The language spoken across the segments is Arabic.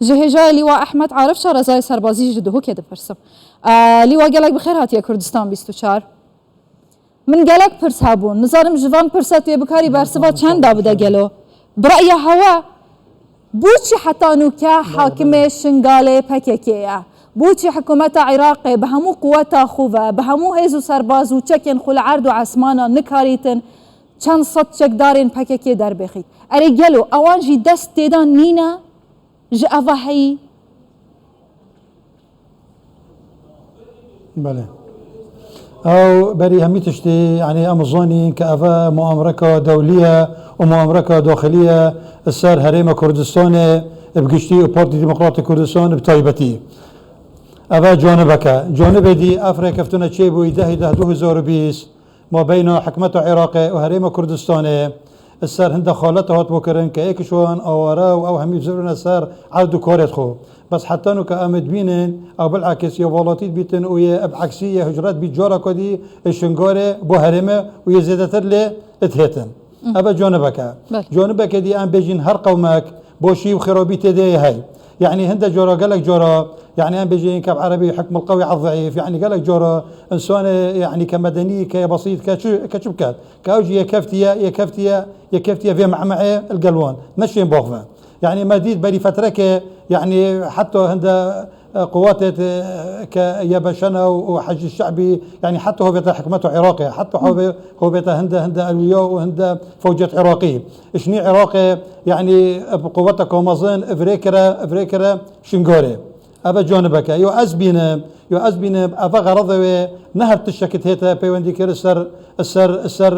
جهجا لواء احمد عارف شارزای سربازی جدو که دپرسم لواء گلک بخیر هاتیه کردستان 24 من گلک پرس هبون نظارم جوان پرسات توی بکاری برسوا چند دابده گلو برای هوا بوچی حتی نوکه حاکم شنگاله پککیه بوچی حکومت عراق به همو قوت خوبه به همو هیزو سرباز و چکن خل عرض و عسمانا نکاریتن چند صد چک دارین پککی در بخید اری گلو اوان جی دست تیدان نینا جا اوهی بله او بري همي تشتي يعني امازوني كافا مؤامرة دولية ومؤامرة داخلية السر هريم كردستان بقشتي وبارتي ديمقراطي كردستان بتايبتي افا جانب دي افريقيا فتنا تشيبو يدهي 2020 ما بين حكمة العراق وهريم كردستان السر هند خالته هات بكرن كايكشوان اوارا او همي بزرن السر عدو كارت خو بس حتى انه كامد بينن او بالعكس يا فولاتيت بيتن ويا بعكسيه هجرات بيجارا كدي الشنغاره بو هرمه ويا زيادتر له اتهتن ابا جانبك دي ام بيجين هر قومك بوشي وخرابي تدي هاي يعني هند جورا قال لك جورا يعني ام بيجين كاب عربي حكم القوي على الضعيف يعني قال لك جورا انسان يعني كمدني كبسيط كشبكات كاوجي يا كفتيه في معمعه القلوان مشين بوخفه يعني مديد بري فترة يعني حتى هند قوات كيابشنا وحج الشعبي يعني حتى هو بيت حكمته عراقي حتى هو بيت هند الويو وهند فوجات عراقي شني عراقي يعني بقوته كومازن افريكرا شنغوري ابا جانبك يو ازبين افا غرضه نهر تشكت هيتا بيوندي كير السر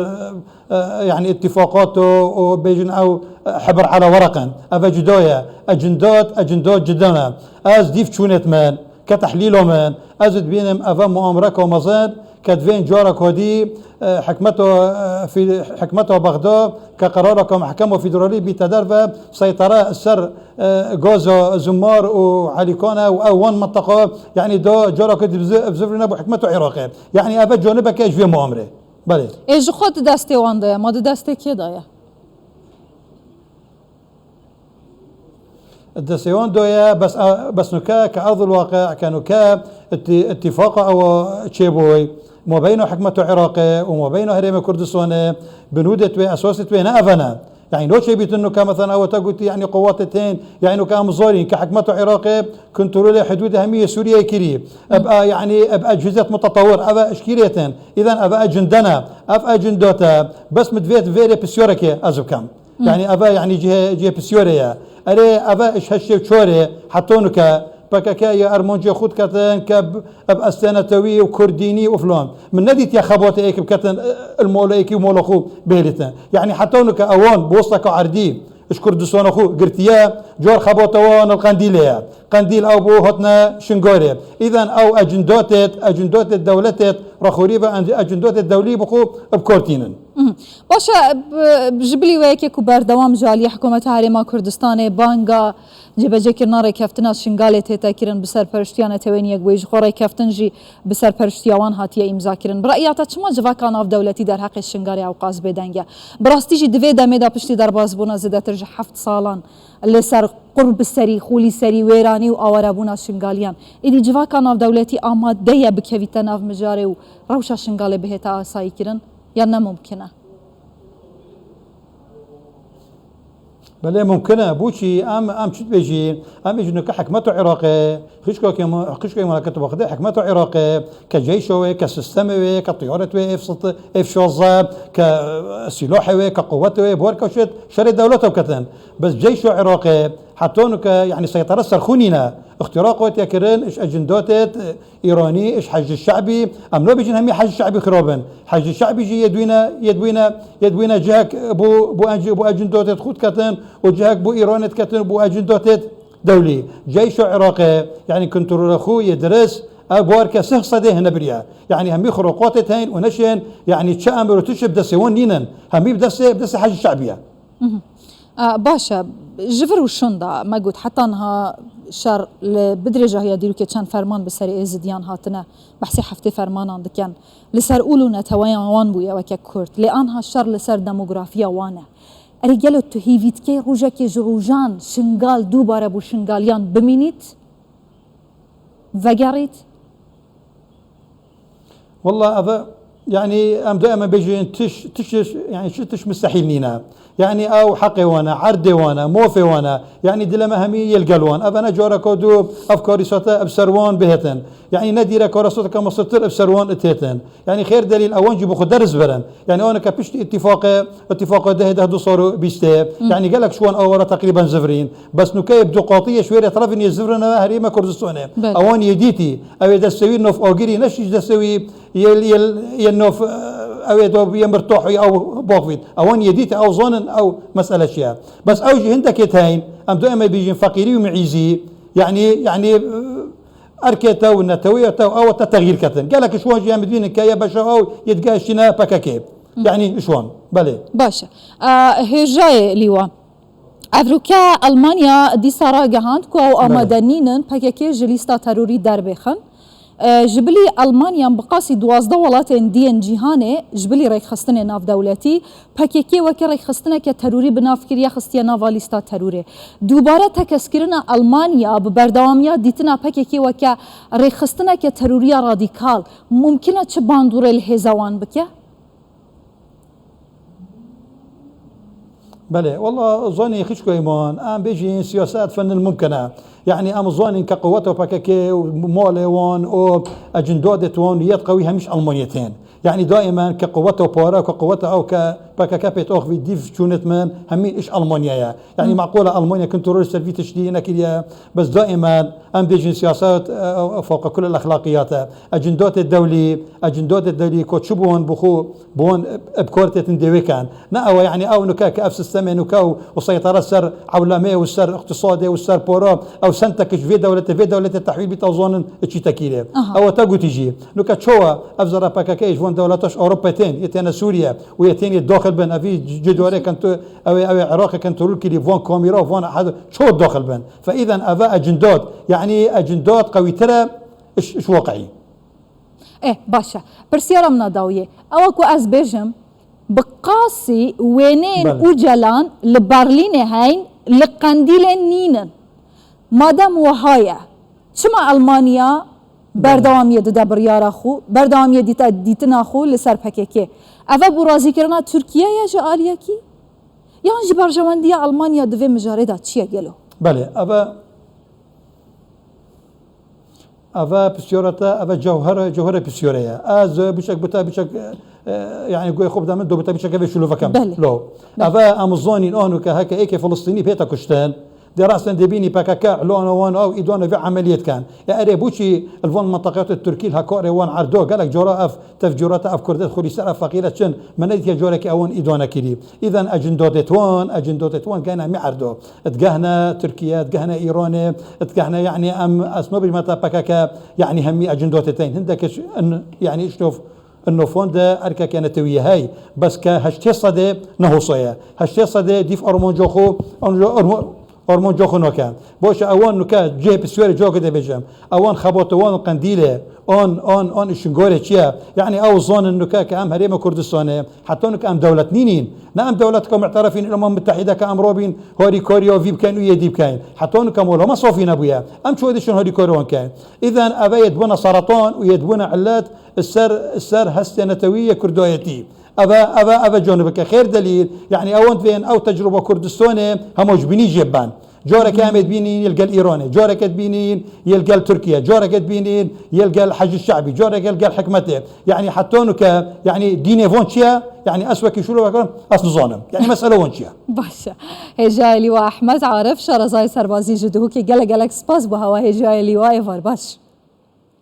يعني اتفاقاته وبيجن او حبر على ورقا افا جدويا اجندات جدنا از ديف شونت من كتحليله من ازد بينم افا مؤامرة كومازن كدفين جارة كودي حكمته بغداد كقرار كمحكمة فيدرالي بتدرب سيطرة السر غازا زمار وعليكانا وأوان منطقة يعني دا جارة كودي بزفرنا بحكمته عراقي يعني أبد جانبك ايش في مؤامرة بله ايش خود دستي وان دايا ما دستي كي دايا الدسيون دويا بس نكا كأرض الواقع كنكا اتفاق او تشيبوي ما بين حكمة العراق وما بين هريم كردستان بنودة أساسة نأفنا يعني لو شيء بيتنو كمثلا او تقول يعني قواتين يعني كامزورين كحكمة العراق كنترول حدود همية سوريا كري ابقى يعني ابقى اجهزة متطور ابقى اشكيليتين اذا ابقى اجندنا ابقى اجندوتا بس مدفيت فيري بسيوركي ازبكم يعني ابقى يعني جهه بسيوريا اري ابقى ايش هالشيء تشوري حطونك بكاكايا ارمونجي خود كاتن كاب استانتوي وكرديني وفلان من نديت يا خبوت ايك بكاتن الموليكي ومولخو بيرتن يعني حطونك اوان بوسطك عردي اش كردستان اخو قرتيا جور خبوتوان القنديليه قنديل او بو هتنا شنغوري اذا او اجندوت دولتت رخوريبه اجندوت الدولي بخو بكورتينن باشا بجبلي وياك كبار دوام جالي حكومة هريم كردستان بانغا جبجه كرنا كفتنا شنغالة تيتا كيرن بسر پرشتيانه توينيك ويج خوري كفتن جي بسر پرشتيوان هاتيه امضا كيرن برأياتا چما جوا كان اف دولتي در حق الشنغاري او قاز بدنگه براستي جي دوي دميدا پشتي درباز بونا زدتر جي 7 سالان اللي سر قرب السري خولي سري ويراني و آواربونا شنغاليان ايدي جوا كان اف دولتي آماد ديه بكويتن اف مجاري و روشا شنغالة بهتا آساي كيرن يا ممكنه بله ممکنه بوچی ام چیت بيجي ام يجي نك حكمته عراقي خشكو ملكته باخذ حكمته عراقي كجيشه كسيستمه كطيارته اف شوزه كسلاحه كقوته بوركشت شر دولته وكتن بس جيشه عراقي حطونك يعني سيطره سرخونينا اختراقات يكرن ايش اجندات ايراني ايش حج الشعبي ام لو بيجي همي حج الشعبي خرابن حج الشعبي يجي يدوينا جهك بو اجندات خود كتن وجهك بو ايران كتن بو اجندات دولي جيش عراقي يعني كنترول اخو يدرس ابوار كسه صديه هنا بريا يعني همي خروقات هين ونشن يعني تشامر وتشب دسيون نينن همي بدس حج الشعبيه باشا جفر وشوندا ما قلت حتى انها شر بدرجه هي ديرو كان فرمان بسري ازديان هاتنا بحسي حفتي فرمان عندك كان لسر اولونا تويان وان بويا وكا كورت لانها الشر لسر ديموغرافيا وانا رجال التهيفيت كي روجا كي جروجان شنغال دوباره بو شنغاليان بمينيت فقاريت والله هذا يعني ام دائما بيجي تش يعني شتش مستحيل نينا يعني او حقي وانا عردي وانا موفي وانا يعني دلما همي يلقلوان ابنا جورا كودو افكاري سوتا ابسروان بهتن يعني نديره كورسوتا كما صرتر ابسروان اتهتن يعني خير دليل اوان جيبو خد درس برن يعني انا كبشت اتفاق ده دو صاروا بيسته يعني قالك شوان اورا تقريبا زفرين بس نكايب دو قاطيه شويه طرف يزفرنا هريمه كردستان اوان يديتي او دسوي نوف اوغري نشيش دسوي ينوف او دوب يمرتوح او بوفيت اوان يديت او ظن او مساله شيء بس اوجي هندك يتهين ام دائما بيجي فقيري ومعيزي يعني اركيتا ونتويه او تغيير كتن قال لك شو جي مدين كيا باشا او يتقاشنا بكاكي يعني شلون بله باشا هجاي ليوا افروكا المانيا دي سارا جهاند كو امدنينن بكاكي جليستا تروري دربخن جبلي ألمانيا بقاسي 12 ولاتين دين جيهاني جبلي ريك خستني ناف دولتي باكيكي وكي ريك خستنا كتروري بناف كريا خستيا ناف ليستا تروري دوباره تكسكرنا ألمانيا ببردواميا ديتنا باكيكي وكي ريك خستنا كتروريا راديكال ممكنة تشباندور الهزوان بكي؟ بله والله ظني خشكو ايمان ام بيجي سياسات فن الممكنه يعني ام ظني كقوته باكاكي ومولي وان او اجندودت وان يد قويها مش المانيتين يعني دائما كقوته بورا كقوته او كباكاكابيت اوخ في ديف شونت مان همي ايش المانيا يعني معقوله المانيا كنترول سيرفيت تشدينا كليا بس دائما ام بيجي سياسات فوق كل الاخلاقيات اجندات الدولي كوتشبون بخو بون بكورتة ديويكان ناو يعني او نكاك افس السمن نكاو وسيطرة سر عولمه والسر اقتصادي والسر بورا او سنتكش في دولة التحويل بتوزون اتشي تكيله او تاغو تيجي نكا تشوا افزر باكاكيش وان دولتاش اوروبتين يتنا سوريا ويتين الداخل بن افي جدوري كنت او العراق كنت رولكي فون كاميرا فون هذا شو الداخل بن فاذا افا اجندات يعني اجندات قوي ترى ايش واقعي ايه باشا برسيارة من داوية اوكو از بيجم بقاسي وينين وجلان لبرلين هين لقنديلين نينن مادام وهايا شما المانيا بردوامية دا بريارا خو بردوامية ديتنا خو لسر بكيكي افا برازي كرنا تركيا يا جاليا كي يعني برجواندية المانيا دوي مجاريدا تشيا جلو بله افا بسيورتا افا جوهره بسيوريا از بشك يعني قوي خوب دامن دو بتا بشك شلو فكم لو افا امزونين اونو كهكا ايكي فلسطيني بيتا كشتان دراسة دبيني باكاكا لون وان او ايدوان في عملية كان يا اريبوشي الفون منطقات التركي الهكوري وان عردو قالك جورا اف تفجيرات اف كردات خولي سرا فقيرة شن منادي يا جورك اون ايدوانا كيري اذا اجندوت وان كان معردو تقهنا تركيا تقهنا ايران تقهنا يعني ام اسمو بجمتا باكاكا يعني همي اجندوتتين هندك يعني شوف انه فوندا اركا كانت تويه هاي بس كهشتي صدى نهوصيه هشتي صدى ديف ارمون جوخو هرمون جوخون وكان باش اوان نكا جه بسوري جو كده بجم اوان خبط اوان قنديله اون اشنغوري تشيا يعني او زون النكا كام هريمه كردستان حتى انك ام دولة نينين نعم دولتكم معترفين الامم المتحده كام روبين هوري كوريا وفيب كانوا يديب كاين حتى انكم ولا ما صوفين ابويا ام شو شلون هوري كوريا كان اذا ابا يدبنا سرطان ويدبنا علات السر هستنتويه كردويتي أبا جانبك خير دليل يعني أوان فين أو تجربة كردستاني هموج بيني جبان جارك كامل بينين يلقى الإيراني جارك بينين يلقى تركيا جارك بينين يلقى الحج الشعبي جارك يلقى الحكمته يعني حتى انك يعني ديني فونشيا يعني أسوأ كيشولو أصل ظالم يعني مسألة وانشيا باشا هجاي لواء أحمد عارف شرزاي سربازي جدهو كي قلق سباس بهوا هجاي لواء باش